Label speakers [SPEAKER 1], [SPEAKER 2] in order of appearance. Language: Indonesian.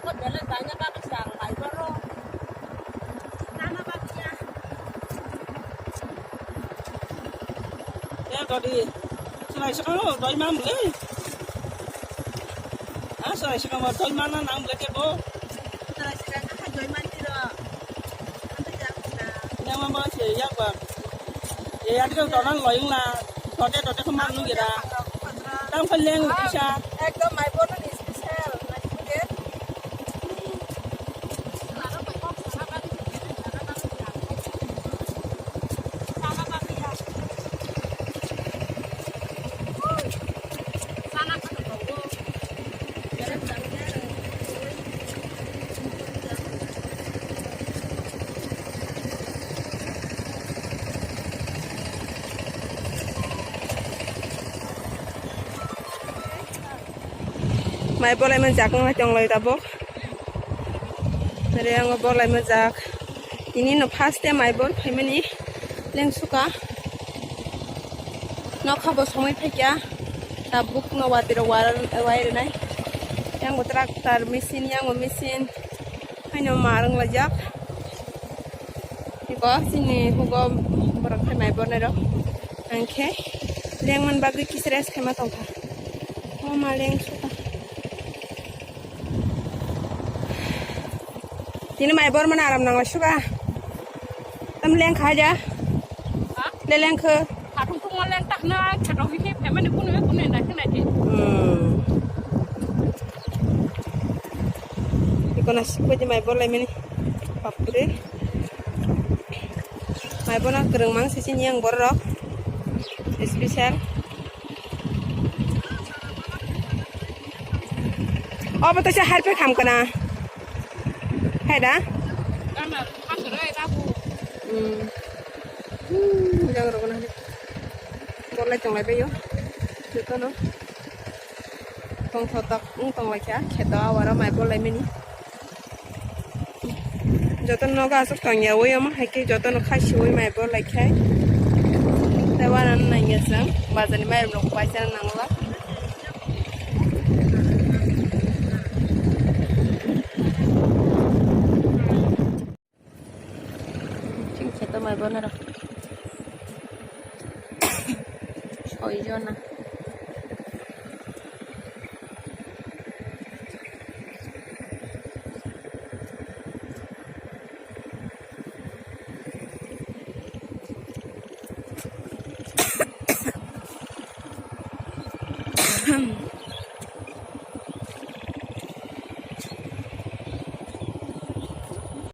[SPEAKER 1] kok jalan banyak bagus yang Mai Borlaimani. Nama bagusnya.
[SPEAKER 2] Ya kalau di selai sekarang doi mam beli. Ah selai sekarang doi mana nang beli kebo.
[SPEAKER 1] Selai sekarang kan doi man tiro. Nanti jalan na.
[SPEAKER 2] Yang mama sih ya bang. Ya itu orang loyong lah. Tote kemana nu kira. Tang peleng bisa.
[SPEAKER 1] Ekdom Mai Borlaimani spesial. Nanti bukan. Mai Borlaimani jakong chong loi tabok. Dari yang Borlaimani jak. Ini no first time Mai Borlaimani leng suka. No khabo somai phekya. Tabuk no watiro wair nai. Yang traktor mesin yang mesin. Hanya marang lajak. Iko sini hugo borak Mai Borlaimani ro. Angke leng man bagi kisres khema tongka. Oh maleng suka. Ini Mai Borlaimani aram nang suka. Tam leng kha ja.
[SPEAKER 3] Ha?
[SPEAKER 1] Le leng ke.
[SPEAKER 3] Hatung tung leng tak na chadong hi he man kun na kana ji.
[SPEAKER 1] Iko nasi ko di Mai Borlaimani. Papre. Mai Borlaimani kereng mang sisi yang borok. Spesial. Oh betul sih harpe kam kana. Hai dah.
[SPEAKER 3] Kana khasre ta bu.
[SPEAKER 1] Jangan rokok nanti. Borlai tong lai beyo. Itu no. Tong thotak tong lai kya. Kheta awara Mai Borlaimani. Joton no ga asuk tong ya wo yama haike joton no khashi wo Mai Borlaimani khai. Tawanan nangyasang bazani Mai no paisa nangla. Kita Mai Borlaimani. Oijona.